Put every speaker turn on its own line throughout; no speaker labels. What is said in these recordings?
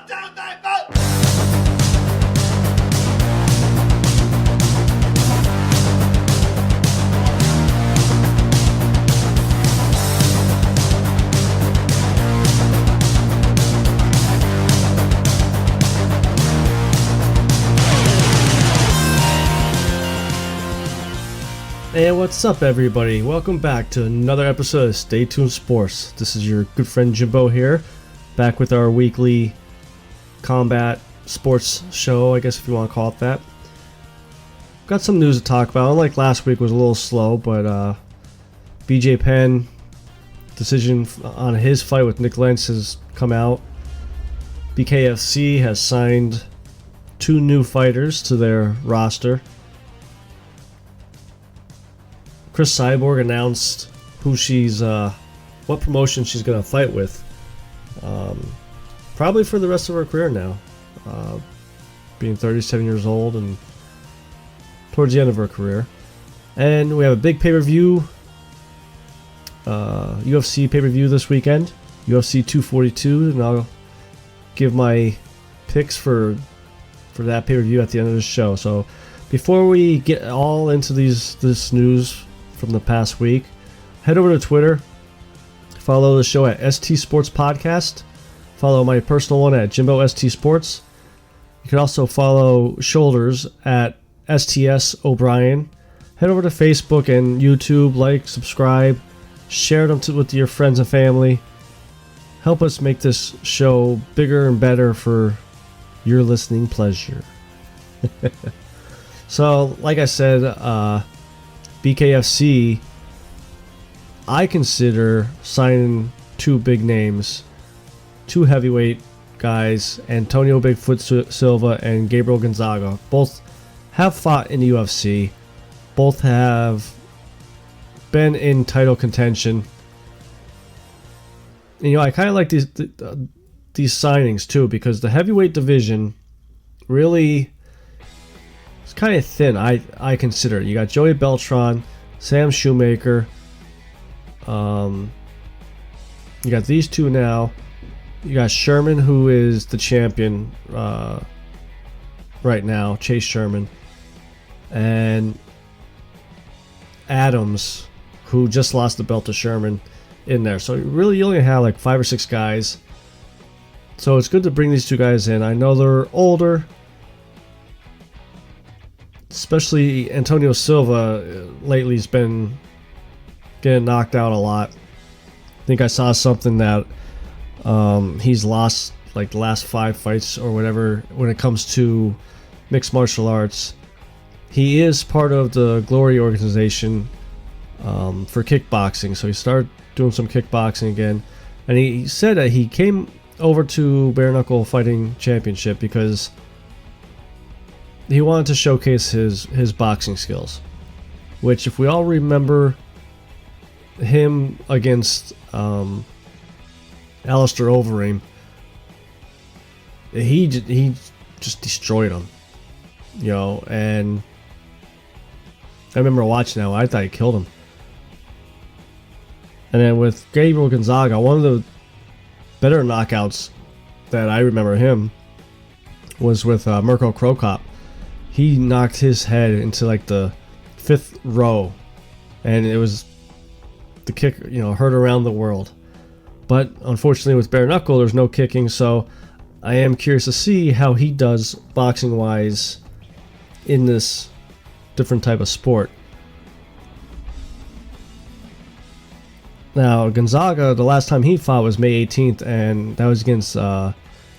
Hey, what's up everybody? Welcome back to another episode of Stay Tuned Sports. This is your good friend Jimbo here, back with our weekly combat sports show, I guess if you want to call it that. Got some news to talk about. Unlike last week was a little slow, but BJ Penn decision on his fight with Nick Lentz has come out. BKFC has signed 2 new fighters to their roster. Cris Cyborg announced who what promotion she's gonna fight with. Probably for the rest of her career now, being 37 years old and towards the end of her career. And we have a big pay-per-view, UFC pay-per-view this weekend, UFC 242, and I'll give my picks for that pay-per-view at the end of the show. So before we get all into this news from the past week, head over to Twitter, follow the show at ST Sports Podcast, follow my personal one at Jimbo ST Sports. You can also follow Shoulders at STS O'Brien. Head over to Facebook and YouTube, like, subscribe, share them with your friends and family. Help us make this show bigger and better for your listening pleasure. So, like I said, BKFC, I consider signing 2 big names, 2 heavyweight guys, Antonio Bigfoot Silva and Gabriel Gonzaga. Both have fought in the UFC. Both have been in title contention. And, I kind of like these signings too, because the heavyweight division really, it's kind of thin, I consider. You got Joey Beltran, Sam Shoemaker. You got these 2 now. You got Sherman, who is the champion right now, Chase Sherman. And Adams, who just lost the belt to Sherman, in there. So really you only have like 5 or 6 guys. So it's good to bring these 2 guys in. I know they're older, especially Antonio Silva lately has been getting knocked out a lot. I think I saw something that he's lost like the last 5 fights or whatever when it comes to mixed martial arts. He is part of the Glory organization for kickboxing, so he started doing some kickboxing again. And he said that he came over to Bare Knuckle Fighting Championship because he wanted to showcase his boxing skills, which, if we all remember him against Alistair Overeem, he just destroyed him, and I remember watching that. I thought he killed him. And then with Gabriel Gonzaga, one of the better knockouts that I remember him was with Mirko Cro Cop. He knocked his head into like the 5th row, and it was the kick, heard around the world. But unfortunately with bare knuckle there's no kicking, so I am curious to see how he does boxing wise in this different type of sport. Now Gonzaga, the last time he fought was May 18th, and that was against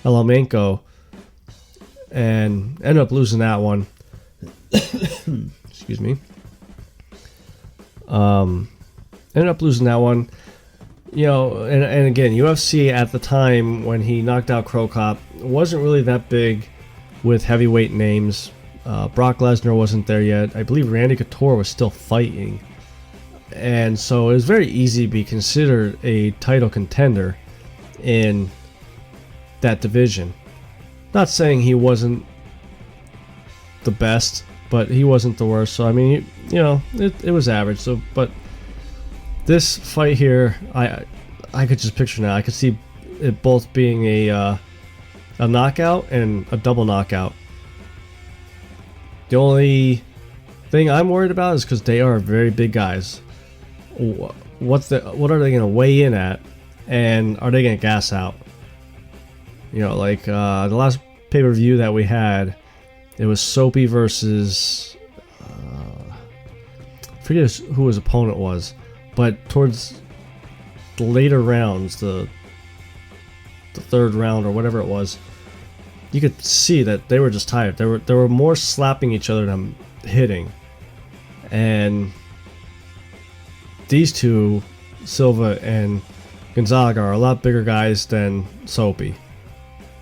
Elamenko, and ended up losing that one. Excuse me. Ended up losing that one. And again, UFC at the time when he knocked out Cro Cop wasn't really that big with heavyweight names. Brock Lesnar wasn't there yet. I believe Randy Couture was still fighting. And so it was very easy to be considered a title contender in that division. Not saying he wasn't the best, but he wasn't the worst. So I mean, it was average. So, but this fight here, I could just picture now. I could see it both being a a knockout and a double knockout. The only thing I'm worried about is because they are very big guys. What are they going to weigh in at, and are they going to gas out? You know, like the last pay-per-view that we had, it was Soapy versus I forget who his opponent was, but towards the later rounds, the third round or whatever it was, you could see that they were just tired. They were more slapping each other than hitting. And these two, Silva and Gonzaga, are a lot bigger guys than Soapy.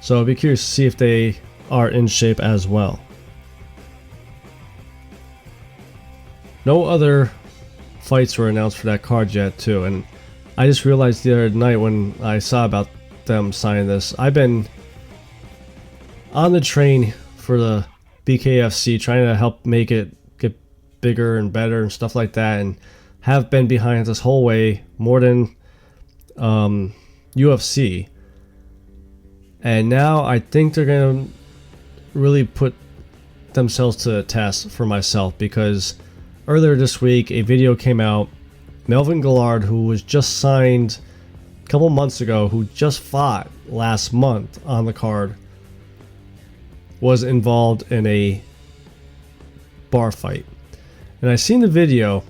So I'd be curious to see if they are in shape as well. No other fights were announced for that card yet, too. And I just realized the other night when I saw about them signing this, I've been on the train for the BKFC, trying to help make it get bigger and better and stuff like that, and have been behind this whole way more than UFC. And now I think they're going to really put themselves to the test for myself, because earlier this week a video came out. Melvin Gillard, who was just signed a couple months ago, who just fought last month on the card, was involved in a bar fight. And I seen the video.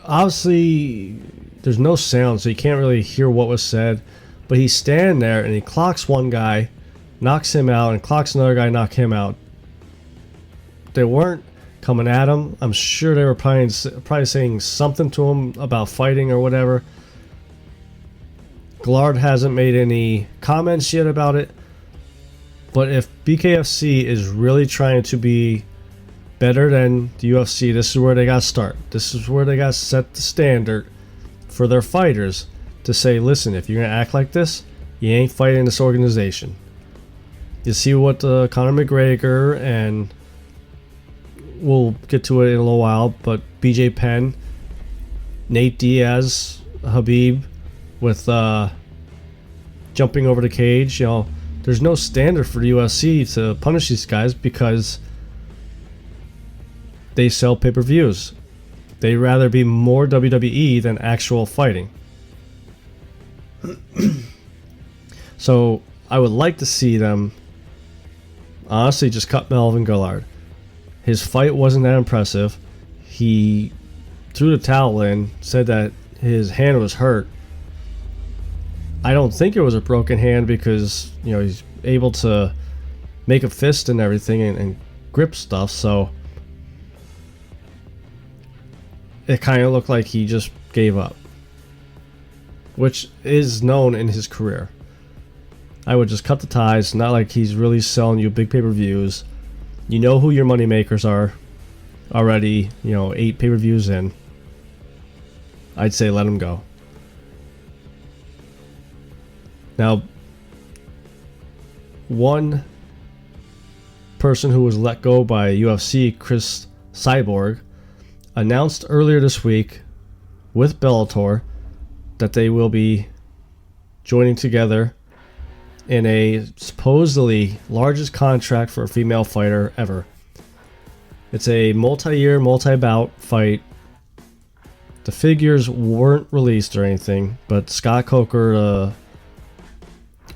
Obviously there's no sound, so you can't really hear what was said, but he's standing there and he clocks one guy, knocks him out, and clocks another guy, knock him out. They weren't coming at him. I'm sure they were probably saying something to him about fighting or whatever. Gillard hasn't made any comments yet about it. But if BKFC is really trying to be better than the UFC, this is where they got to start. This is where they got to set the standard for their fighters to say, listen, if you're going to act like this, you ain't fighting this organization. You see what Conor McGregor, and we'll get to it in a little while, but BJ Penn, Nate Diaz, Habib, with jumping over the cage, you know, there's no standard for the UFC to punish these guys because they sell pay-per-views. They'd rather be more WWE than actual fighting. So I would like to see them honestly just cut Melvin Gillard. His fight wasn't that impressive. He threw the towel in, said that his hand was hurt. I don't think it was a broken hand because, you know, he's able to make a fist and everything and grip stuff, so it kind of looked like he just gave up, which is known in his career. I would just cut the ties, not like he's really selling you big pay-per-views. You know who your money makers are already, you know, 8 pay-per-views in. I'd say let him go. Now, one person who was let go by UFC, Cris Cyborg, announced earlier this week with Bellator that they will be joining together in a supposedly largest contract for a female fighter ever. It's a multi-year, multi-bout fight. The figures weren't released or anything, but Scott Coker,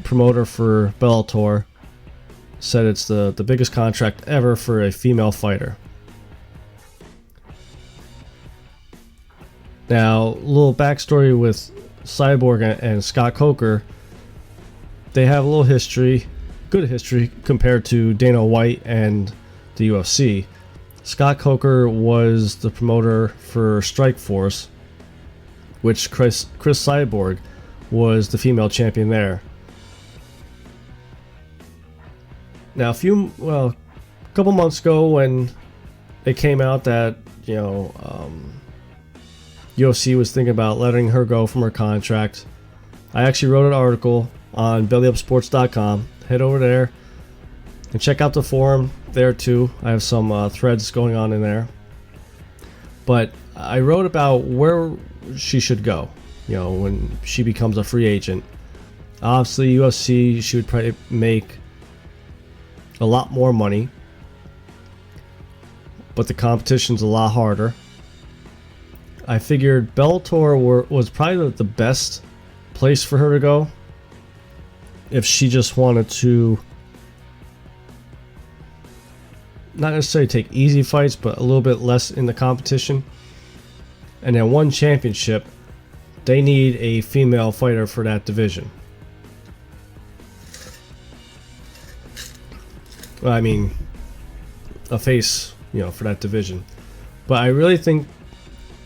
promoter for Bellator, said it's the biggest contract ever for a female fighter. Now, a little backstory with Cyborg and Scott Coker. They have a little history, good history, compared to Dana White and the UFC. Scott Coker was the promoter for Strikeforce, which Cris Cyborg was the female champion there. Now, a couple months ago, when it came out that, you know, UFC was thinking about letting her go from her contract, I actually wrote an article on bellyupsports.com. Head over there and check out the forum there too. I have some threads going on in there. But I wrote about where she should go, you know, when she becomes a free agent. Obviously, UFC, she would probably make a lot more money, but the competition's a lot harder. I figured Bellator was probably the best place for her to go if she just wanted to not necessarily take easy fights, but a little bit less in the competition. And then one championship, they need a female fighter for that division. Well, I mean, a face, for that division. But I really think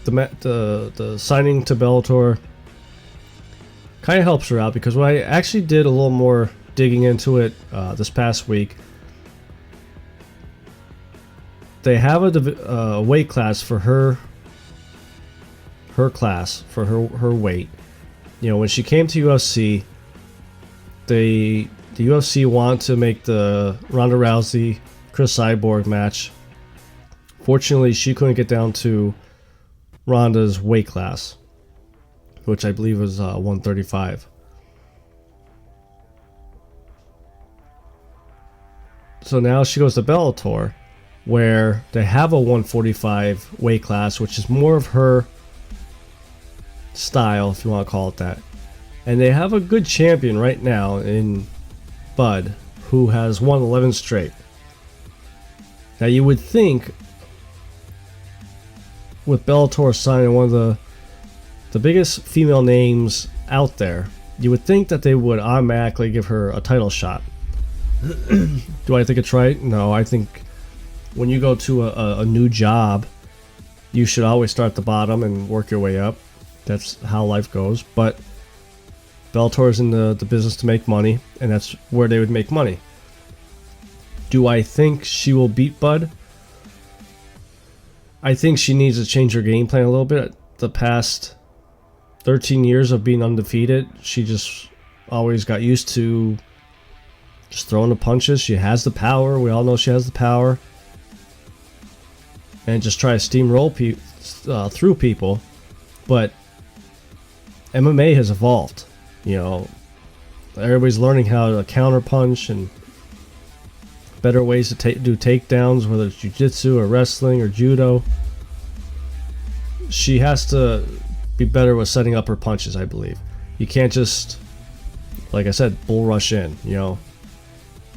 the signing to Bellator kind of helps her out, because when I actually did a little more digging into it this past week, they have a weight class for her class, for her weight. When she came to UFC, the UFC wanted to make the Ronda Rousey Cris Cyborg match. Fortunately, she couldn't get down to Ronda's weight class, which I believe was 135. So now she goes to Bellator, where they have a 145 weight class, which is more of her style, if you want to call it that. And they have a good champion right now in Bud, who has won 11 straight. Now you would think, with Bellator signing one of the biggest female names out there, you would think that they would automatically give her a title shot. Do I think it's right? No, I think when you go to a new job, you should always start at the bottom and work your way up. That's how life goes. But Bellator is in the business to make money, and that's where they would make money. Do I think she will beat Bud? I think she needs to change her game plan a little bit. The past 13 years of being undefeated, she just always got used to just throwing the punches. She has the power. We all know she has the power. And just try to steamroll through people. But MMA has evolved. Everybody's learning how to counter punch and better ways to do takedowns, whether it's jiu-jitsu or wrestling or judo. She has to be better with setting up her punches, I believe. You can't just, like I said, bull rush in,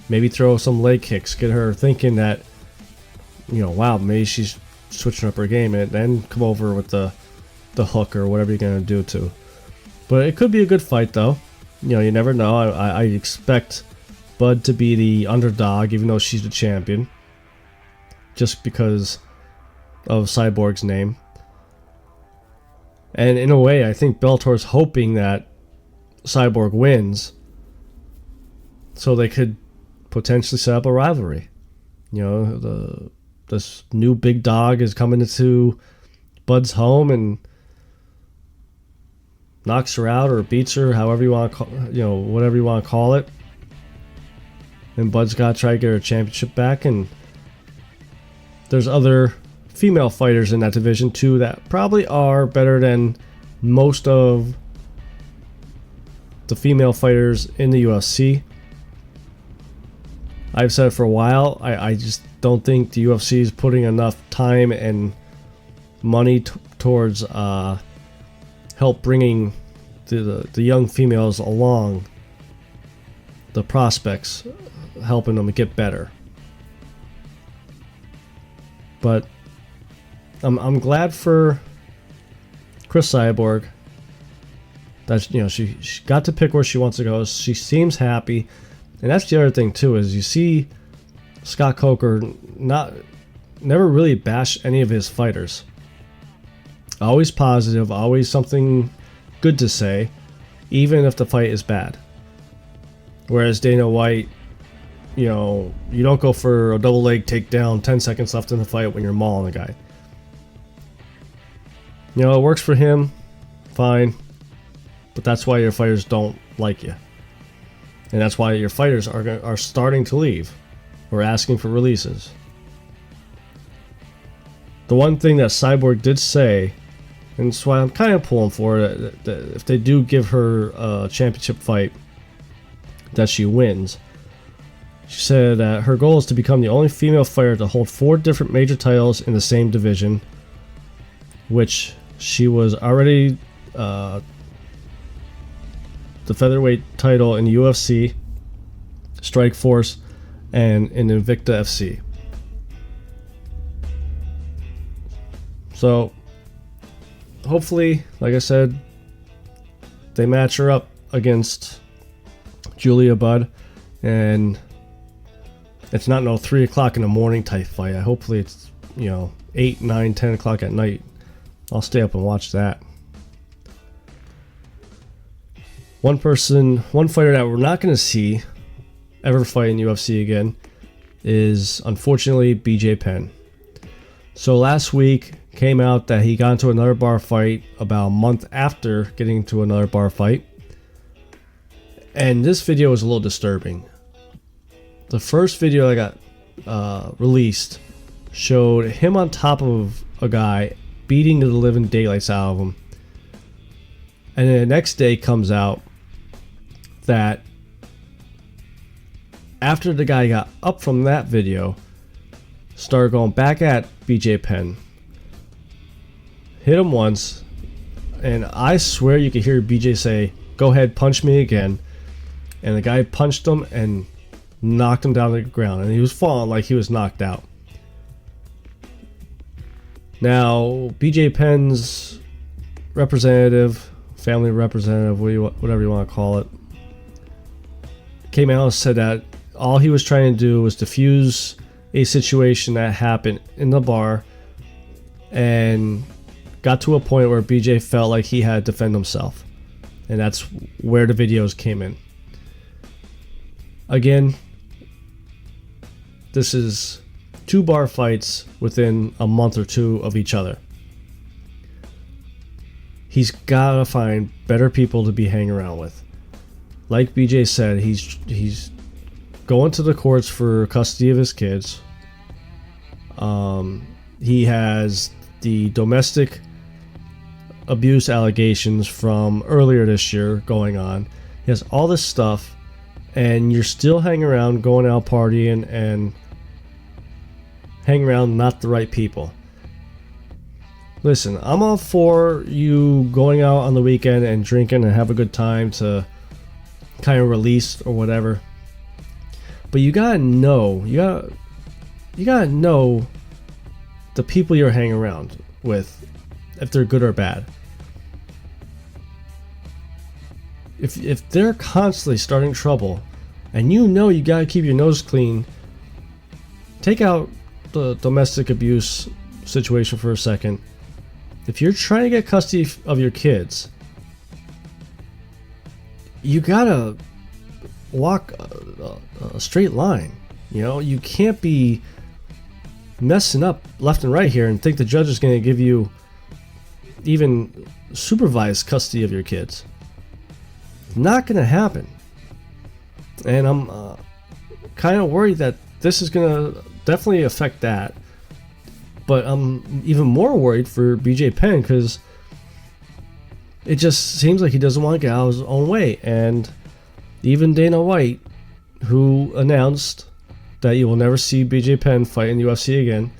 Maybe throw some leg kicks, get her thinking that, wow, maybe she's switching up her game, and then come over with the hook or whatever you're going to do to. But it could be a good fight, though. You never know. I expect Bud to be the underdog, even though she's the champion, just because of Cyborg's name. And in a way, I think Bellator's hoping that Cyborg wins, so they could potentially set up a rivalry. This new big dog is coming into Bud's home and knocks her out or beats her, however you want to call, whatever you want to call it. And Bud's got to try to get her championship back. And there's other female fighters in that division too that probably are better than most of the female fighters in the UFC. I've said for a while, I just don't think the UFC is putting enough time and money towards help bringing the young females along, the prospects, helping them get better. But I'm glad for Cris Cyborg that she got to pick where she wants to go. She seems happy, and that's the other thing too, is you see Scott Coker never really bash any of his fighters. Always positive, always something good to say, even if the fight is bad. Whereas Dana White, you don't go for a double leg takedown 10 seconds left in the fight when you're mauling a guy. It works for him, fine, but that's why your fighters don't like you. And that's why your fighters are starting to leave or asking for releases. The one thing that Cyborg did say, and that's why I'm kind of pulling for it, that if they do give her a championship fight, that she wins. She said that her goal is to become the only female fighter to hold 4 different major titles in the same division, which she was already the featherweight title in UFC, Strikeforce, and in Invicta FC. So hopefully, like I said, they match her up against Julia Budd, and it's not no 3 o'clock in the morning type fight. Hopefully it's 8, 9, 10 o'clock at night. I'll stay up and watch that. One fighter that we're not going to see ever fight in UFC again is unfortunately BJ Penn. So last week came out that he got into another bar fight about a month after getting into another bar fight. And this video was a little disturbing. The first video that got released showed him on top of a guy beating the living daylights out of him. And then the next day comes out that after the guy got up from that video, started going back at BJ Penn, hit him once, and I swear you could hear BJ say, "Go ahead, punch me again." And the guy punched him and knocked him down to the ground, and he was falling like he was knocked out. Now, BJ Penn's representative, family representative, whatever you want to call it, came out and said that all he was trying to do was defuse a situation that happened in the bar, and got to a point where BJ felt like he had to defend himself, and that's where the videos came in. Again, this is 2 bar fights within a month or 2 of each other. He's got to find better people to be hanging around with. Like BJ said, he's going to the courts for custody of his kids. He has the domestic abuse allegations from earlier this year going on. He has all this stuff, and you're still hanging around, going out partying, and hanging around not the right people. Listen, I'm all for you going out on the weekend and drinking and have a good time to kind of release or whatever. But you gotta know, you gotta know the people you're hanging around with, if they're good or bad. If they're constantly starting trouble, and you gotta keep your nose clean, take out the domestic abuse situation for a second. If you're trying to get custody of your kids, you gotta walk a straight line. You can't be messing up left and right here and think the judge is going to give you even supervised custody of your kids. Not going to happen. And I'm kind of worried that this is going to definitely affect that. But I'm even more worried for BJ Penn, because it just seems like he doesn't want to get out of his own way. And even Dana White, who announced that you will never see BJ Penn fight in the UFC again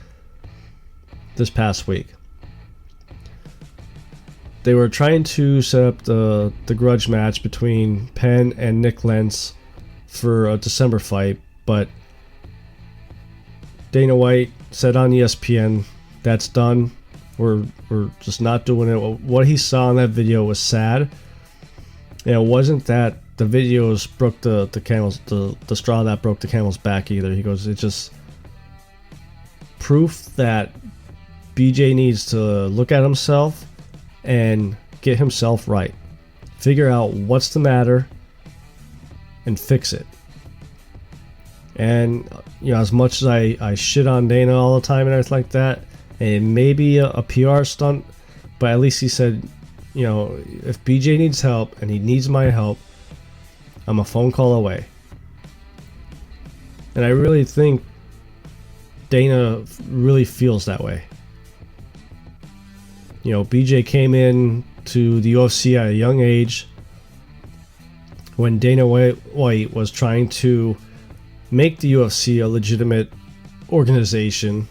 this past week. They were trying to set up the grudge match between Penn and Nick Lentz for a December fight, but Dana White said on ESPN, that's done. We're just not doing it. What he saw in that video was sad. And it wasn't that the videos broke the straw that broke the camel's back either. He goes, it's just proof that BJ needs to look at himself and get himself right. Figure out what's the matter and fix it. And as much as I shit on Dana all the time and everything like that, and it may be a PR stunt, but at least he said, if BJ needs help and he needs my help, I'm a phone call away. And I really think Dana really feels that way. BJ came in to the UFC at a young age, when Dana White was trying to make the UFC a legitimate organization,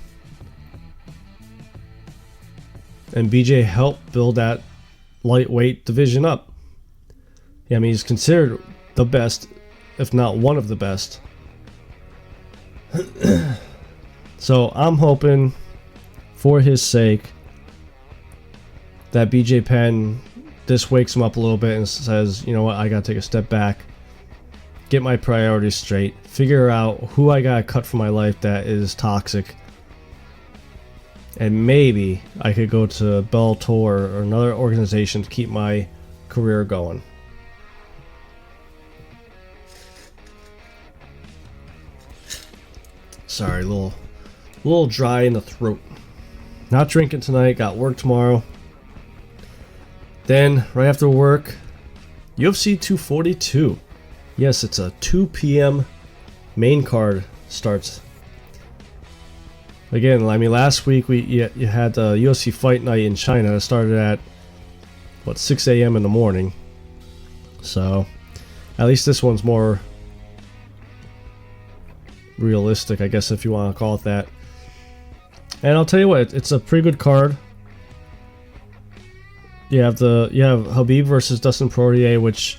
and BJ helped build that lightweight division up. Yeah, I mean, he's considered the best, if not one of the best. So I'm hoping, for his sake, that BJ Penn, this wakes him up a little bit and says, you know what, I gotta take a step back, get my priorities straight, figure out who I gotta cut from my life that is toxic, and maybe I could go to Bellator or another organization to keep my career going. Sorry, a little dry in the throat. Not drinking tonight, got work tomorrow. Then, right after work, UFC 242. Yes, it's a 2 p.m. main card starts. Again, I mean, last week you had the UFC Fight Night in China. It started at, 6 a.m. in the morning. So, at least this one's more realistic, I guess, if you want to call it that. And I'll tell you what, it's a pretty good card. You have Khabib versus Dustin Poirier, which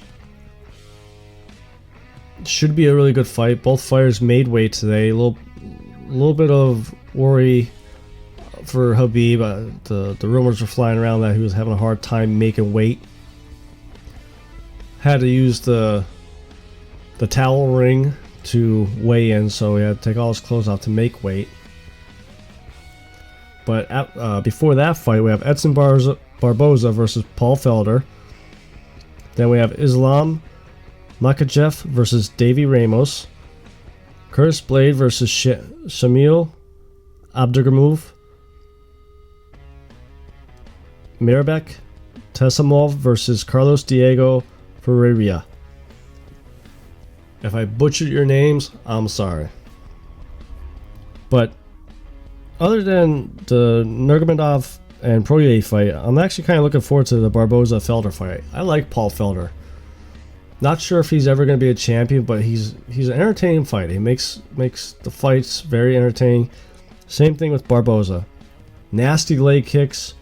should be a really good fight. Both fighters made weight today. A little bit of worry for Khabib. The rumors were flying around that he was having a hard time making weight. Had to use the towel ring to weigh in, so he had to take all his clothes off to make weight. But before that fight, we have Edson Barboza versus Paul Felder. Then we have Islam Makhachev versus Davy Ramos. Curtis Blade versus Shamil Abdurgamov. Mirabek Tesamov versus Carlos Diego Ferreira. If I butchered your names, I'm sorry. But other than the Nurmagomedov and Poirier fight, I'm actually kind of looking forward to the Barboza-Felder fight. I like Paul Felder. Not sure if he's ever going to be a champion, but he's an entertaining fighter. He makes the fights very entertaining. Same thing with Barboza. Nasty leg kicks.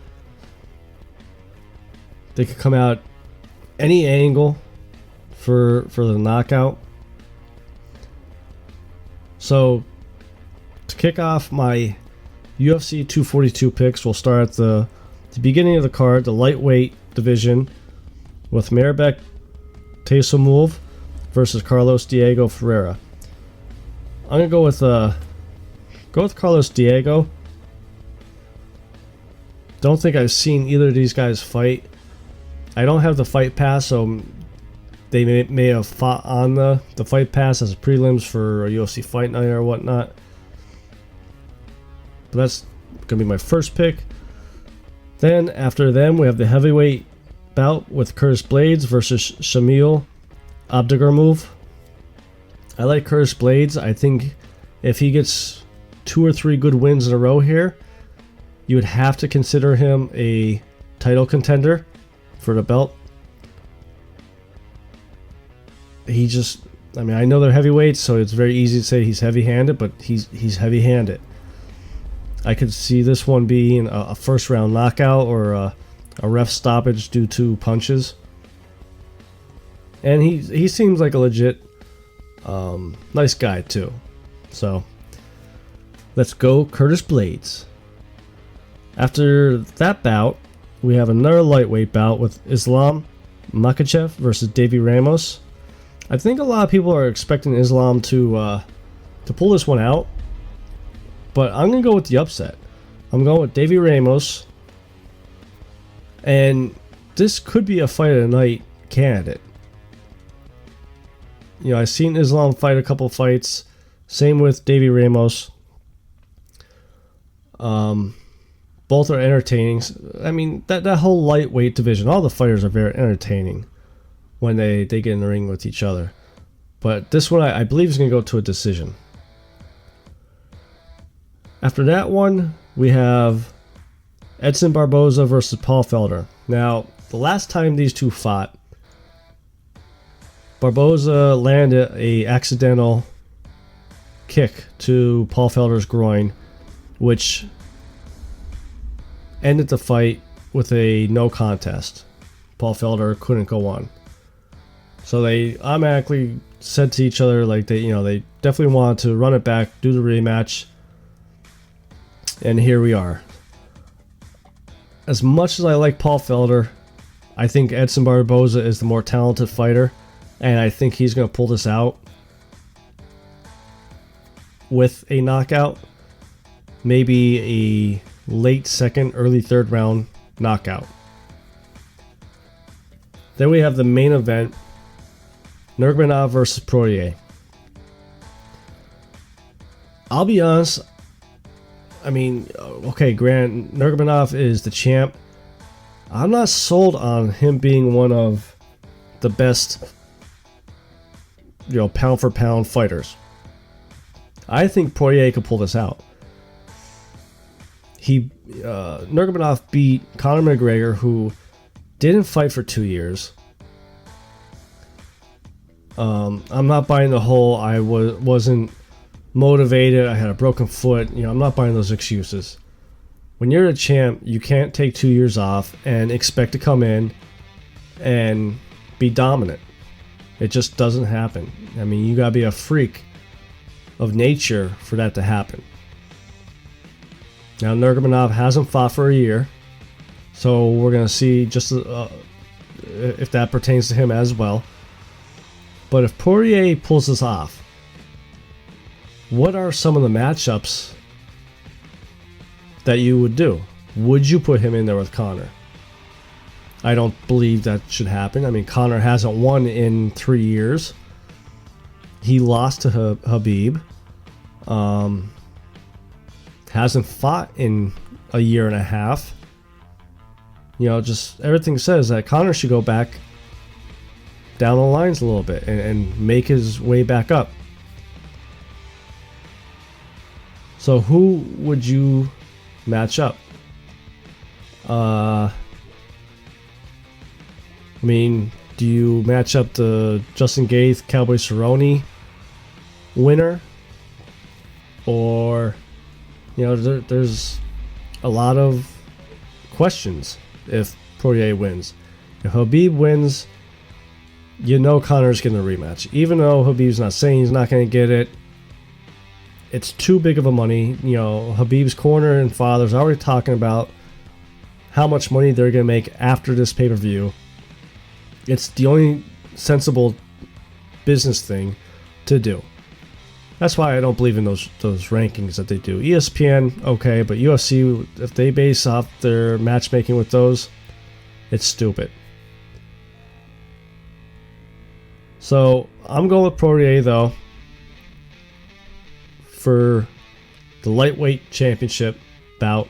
They could come out any angle for the knockout. So, to kick off my UFC 242 picks, we'll start at the beginning of the card, the lightweight division, with Mirabek Tesamov versus Carlos Diego Ferreira. I'm gonna go with Carlos Diego. Don't think I've seen either of these guys fight. I don't have the fight pass, so they may have fought on the fight pass as prelims for a UFC Fight Night or whatnot. But that's going to be my first pick. Then after them, we have the heavyweight bout with Curtis Blades versus Shamil Abdurgamov. I like Curtis Blades. I think if he gets 2 or 3 good wins in a row here, you would have to consider him a title contender for the belt. I know they're heavyweights, so it's very easy to say he's heavy-handed, but he's heavy-handed. I could see this one being a first-round knockout or a ref stoppage due to punches. And he seems like a legit nice guy, too. So, let's go Curtis Blades. After that bout, we have another lightweight bout with Islam Makhachev versus Davy Ramos. I think a lot of people are expecting Islam to pull this one out, but I'm going to go with the upset. I'm going with Davy Ramos, and this could be a fight of the night candidate. You know, I've seen Islam fight a couple fights, same with Davy Ramos. Both are entertaining. I mean, that whole lightweight division, all the fighters are very entertaining when they get in the ring with each other. But this one, I believe, is going to go to a decision. After that one, we have Edson Barboza versus Paul Felder. Now, the last time these two fought, Barboza landed a accidental kick to Paul Felder's groin, which ended the fight with a no contest. Paul Felder couldn't go on. So they automatically said to each other, like, they definitely wanted to run it back, do the rematch, and here we are. As much as I like Paul Felder, I think Edson Barboza is the more talented fighter, and I think he's going to pull this out with a knockout. Maybe a late second, early third round knockout. Then we have the main event, Nurmagomedov versus Poirier. I'll be honest, I mean, okay, Grant, Nurmagomedov is the champ. I'm not sold on him being one of the best, pound for pound fighters. I think Poirier could pull this out. Nurmagomedov beat Conor McGregor, who didn't fight for 2 years. I'm not buying the whole I wasn't motivated, I had a broken foot. I'm not buying those excuses. When you're a champ, you can't take 2 years off and expect to come in and be dominant. It just doesn't happen. I mean, you gotta be a freak of nature for that to happen. Now, Nurmagomedov hasn't fought for a year, so we're gonna see just if that pertains to him as well. But if Poirier pulls this off, what are some of the matchups that you would do? Would you put him in there with Conor? I don't believe that should happen. I mean, Conor hasn't won in 3 years. He lost to Khabib. Hasn't fought in a year and a half. Just everything says that Conor should go back down the lines a little bit and make his way back up. So who would you match up? I mean, do you match up the Justin Gaethje Cowboy Cerrone winner? Or, there's a lot of questions if Poirier wins. If Khabib wins, Conor's getting a rematch. Even though Khabib's not saying he's not going to get it, it's too big of a money. Khabib's corner and father's already talking about how much money they're going to make after this pay-per-view. It's the only sensible business thing to do. That's why I don't believe in those rankings that they do. ESPN, okay, but UFC, if they base off their matchmaking with those, it's stupid. So I'm going with Poirier, though, for the lightweight championship bout.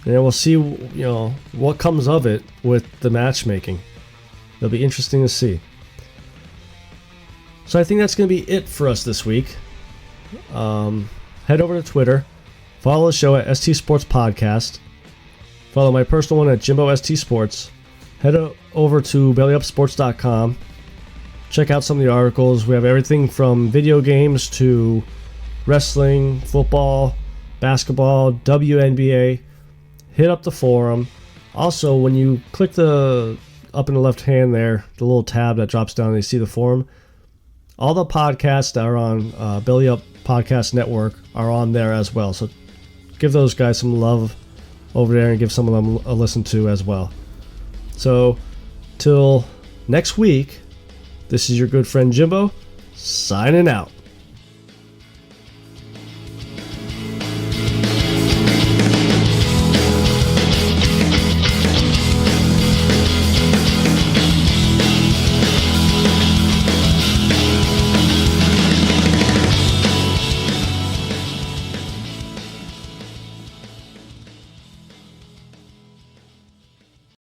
And we'll see, what comes of it with the matchmaking. It'll be interesting to see. So I think that's going to be it for us this week. Head over to Twitter. Follow the show at ST Sports Podcast. Follow my personal one at Jimbo ST Sports. Head over to bellyupsports.com. Check out some of the articles. We have everything from video games to wrestling, football, basketball, WNBA. Hit up the forum. Also, when you click the up in the left hand there, the little tab that drops down and you see the forum, all the podcasts that are on Belly Up Podcast Network are on there as well. So give those guys some love over there and give some of them a listen to as well. So till next week, this is your good friend Jimbo, signing out.